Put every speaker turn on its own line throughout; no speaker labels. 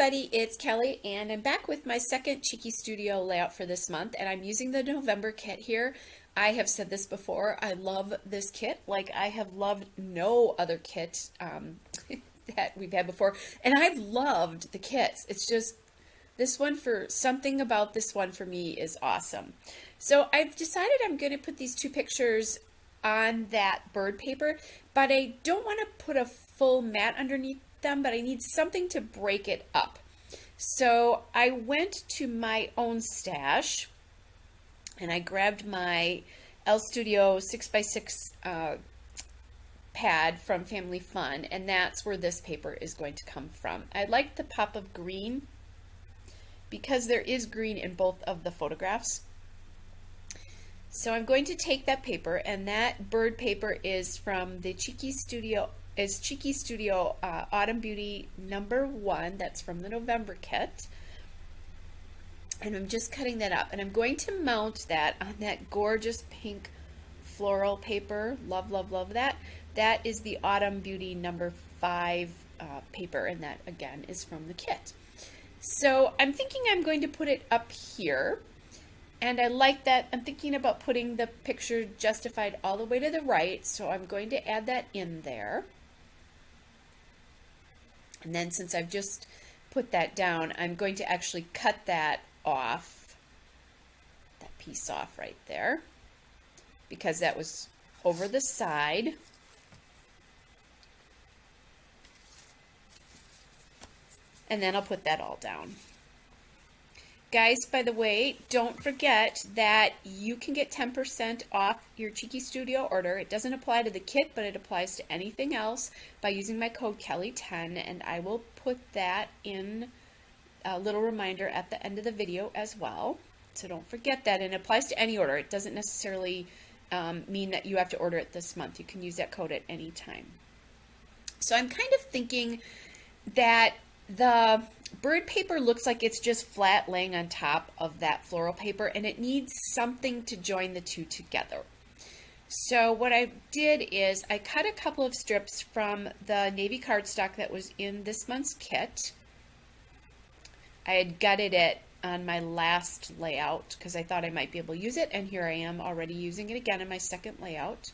everybody, it's Kelly and I'm back with my second Cheeky Studio layout for this month, and I'm using the November kit here. I have said this before, I love this kit like I have loved no other kit that we've had before, and I've loved the kits. It's just this one, for something about this one for me is awesome. So I've decided I'm going to put these two pictures on that bird paper, but I don't want to put a full mat underneath them, but I need something to break it up. So I went to my own stash and I grabbed my L Studio 6x6 pad from Family Fun, and that's where this paper is going to come from. I like the pop of green because there is green in both of the photographs. So I'm going to take that paper, and that bird paper is from the Cheeky Studio Autumn Beauty #1. That's from the November kit. And I'm just cutting that up, and I'm going to mount that on that gorgeous pink floral paper. Love, love, love that. That is the Autumn Beauty #5 paper, and that again is from the kit. So I'm thinking I'm going to put it up here. And I like that. I'm thinking about putting the picture justified all the way to the right, so I'm going to add that in there. And then since I've just put that down, I'm going to actually cut that off, that piece off right there, because that was over the side. And then I'll put that all down. Guys, by the way, don't forget that you can get 10% off your Cheeky Studio order. It doesn't apply to the kit, but it applies to anything else by using my code Kelly10, and I will put that in a little reminder at the end of the video as well. So don't forget that, and it applies to any order. It doesn't necessarily mean that you have to order it this month. You can use that code at any time. So I'm kind of thinking that the bird paper looks like it's just flat laying on top of that floral paper, and it needs something to join the two together. So what I did is I cut a couple of strips from the navy cardstock that was in this month's kit. I had gutted it on my last layout because I thought I might be able to use it, and here I am already using it again in my second layout.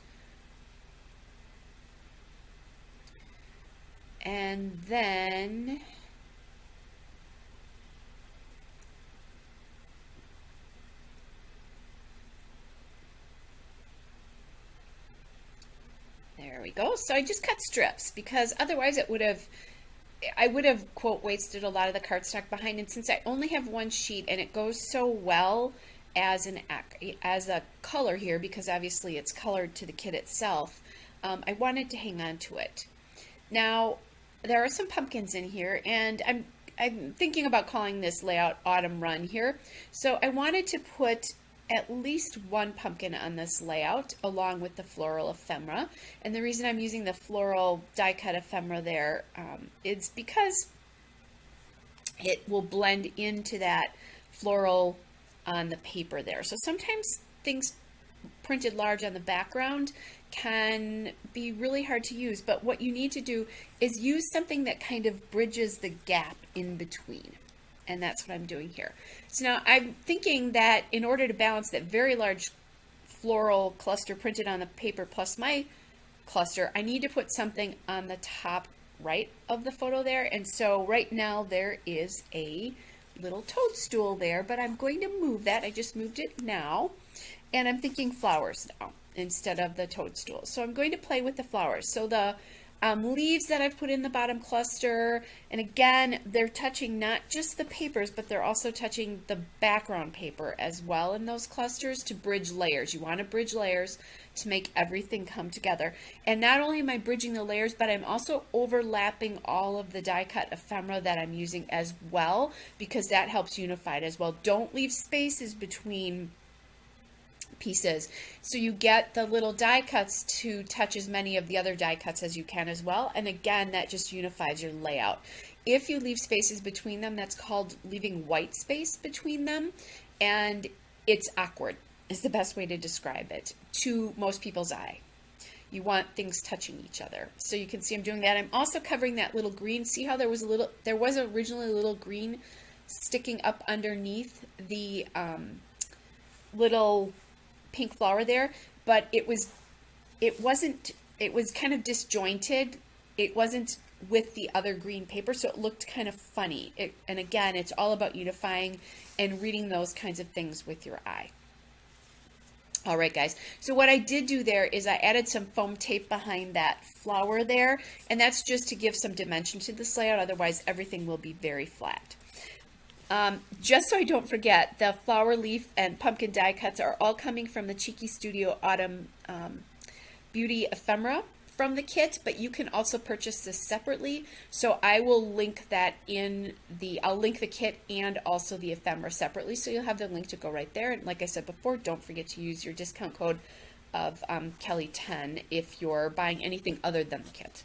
And then there we go. So I just cut strips because otherwise I would have quote wasted a lot of the cardstock behind, and since I only have one sheet and it goes so well as a color here, because obviously it's colored to the kit itself, I wanted to hang on to it. Now there are some pumpkins in here, and I'm thinking about calling this layout Autumn Run here. So I wanted to put at least one pumpkin on this layout along with the floral ephemera, and the reason I'm using the floral die cut ephemera there is because it will blend into that floral on the paper there. So sometimes things printed large on the background can be really hard to use, but what you need to do is use something that kind of bridges the gap in between. And that's what I'm doing here. So now I'm thinking that in order to balance that very large floral cluster printed on the paper plus my cluster, I need to put something on the top right of the photo there. And so right now there is a little toadstool there, but I'm going to move that. I just moved it now. And I'm thinking flowers now instead of the toadstool. So I'm going to play with the flowers. So the leaves that I've put in the bottom cluster, and again, they're touching not just the papers, but they're also touching the background paper as well in those clusters to bridge layers. You want to bridge layers to make everything come together. And not only am I bridging the layers, but I'm also overlapping all of the die cut ephemera that I'm using as well, because that helps unify it as well. Don't leave spaces between pieces, so you get the little die cuts to touch as many of the other die cuts as you can as well, and again that just unifies your layout. If you leave spaces between them, that's called leaving white space between them, and it's awkward is the best way to describe it to most people's eye. You want things touching each other. So you can see I'm doing that. I'm also covering that little green. See how there was originally a little green sticking up underneath the little pink flower there, but it was kind of disjointed. It wasn't with the other green paper, so it looked kind of funny. And again, it's all about unifying and reading those kinds of things with your eye. All right, guys, so what I did do there is I added some foam tape behind that flower there, and that's just to give some dimension to this layout. Otherwise, everything will be very flat. Just so I don't forget, the flower, leaf, and pumpkin die cuts are all coming from the Cheeky Studio Autumn Beauty Ephemera from the kit, but you can also purchase this separately. So I will link that I'll link the kit and also the ephemera separately. So you'll have the link to go right there. And like I said before, don't forget to use your discount code of Kelly10 if you're buying anything other than the kit.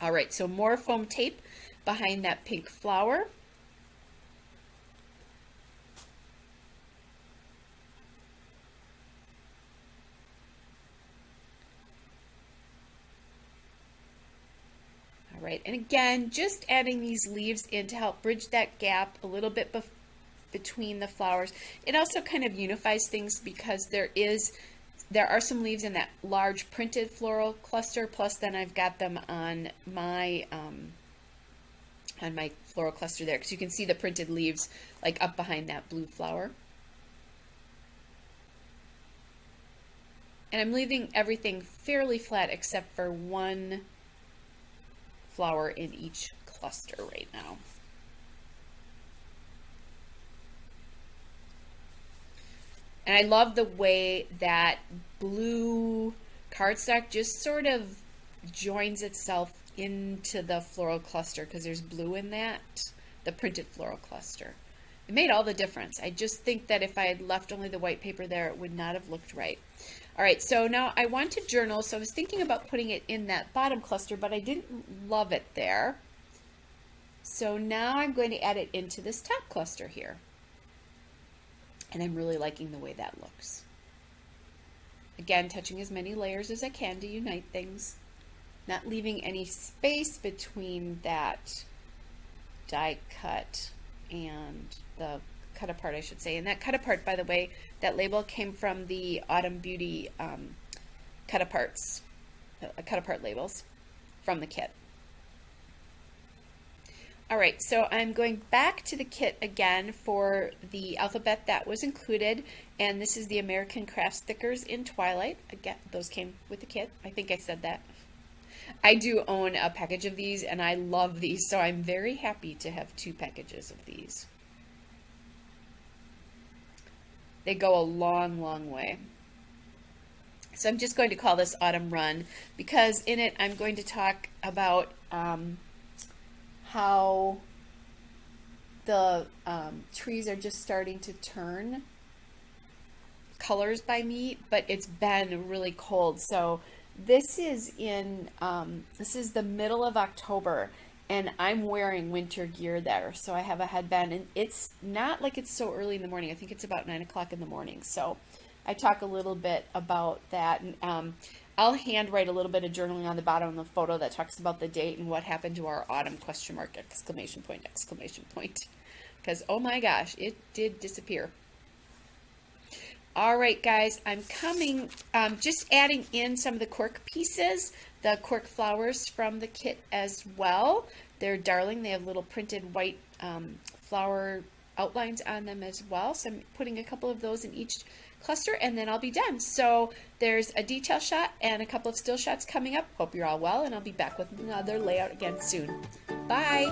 All right, so more foam tape behind that pink flower. Right, and again, just adding these leaves in to help bridge that gap a little bit between the flowers. It also kind of unifies things because there are some leaves in that large printed floral cluster, plus then I've got them on my floral cluster there, because you can see the printed leaves like up behind that blue flower. And I'm leaving everything fairly flat except for one flower in each cluster right now. And I love the way that blue cardstock just sort of joins itself into the floral cluster because there's blue in that, the printed floral cluster. It made all the difference. I just think that if I had left only the white paper there, it would not have looked right. All right, so now I want to journal, so I was thinking about putting it in that bottom cluster, but I didn't love it there. So now I'm going to add it into this top cluster here. And I'm really liking the way that looks. Again, touching as many layers as I can to unite things, not leaving any space between that die cut and the cut apart, I should say. And that cut apart, by the way, that label came from the Autumn Beauty cut apart labels from the kit. All right, so I'm going back to the kit again for the alphabet that was included, and this is the American Crafts stickers in Twilight. Again, those came with the kit. I think I said that. I do own a package of these, and I love these, so I'm very happy to have 2 packages of these. They go a long, long way. So I'm just going to call this Autumn Run because in it I'm going to talk about how the trees are just starting to turn colors by me, but it's been really cold. So this is the middle of October, and I'm wearing winter gear there. So I have a headband, and it's not like it's so early in the morning. I think it's about 9 o'clock in the morning. So I talk a little bit about that. And I'll handwrite a little bit of journaling on the bottom of the photo that talks about the date and what happened to our autumn, question mark, exclamation point, exclamation point. Because, oh my gosh, it did disappear. All right, guys, I'm coming, just adding in some of the cork pieces, the cork flowers from the kit as well. They're darling. They have little printed white flower outlines on them as well. So I'm putting a couple of those in each cluster, and then I'll be done. So there's a detail shot and a couple of still shots coming up. Hope you're all well, and I'll be back with another layout again soon. Bye.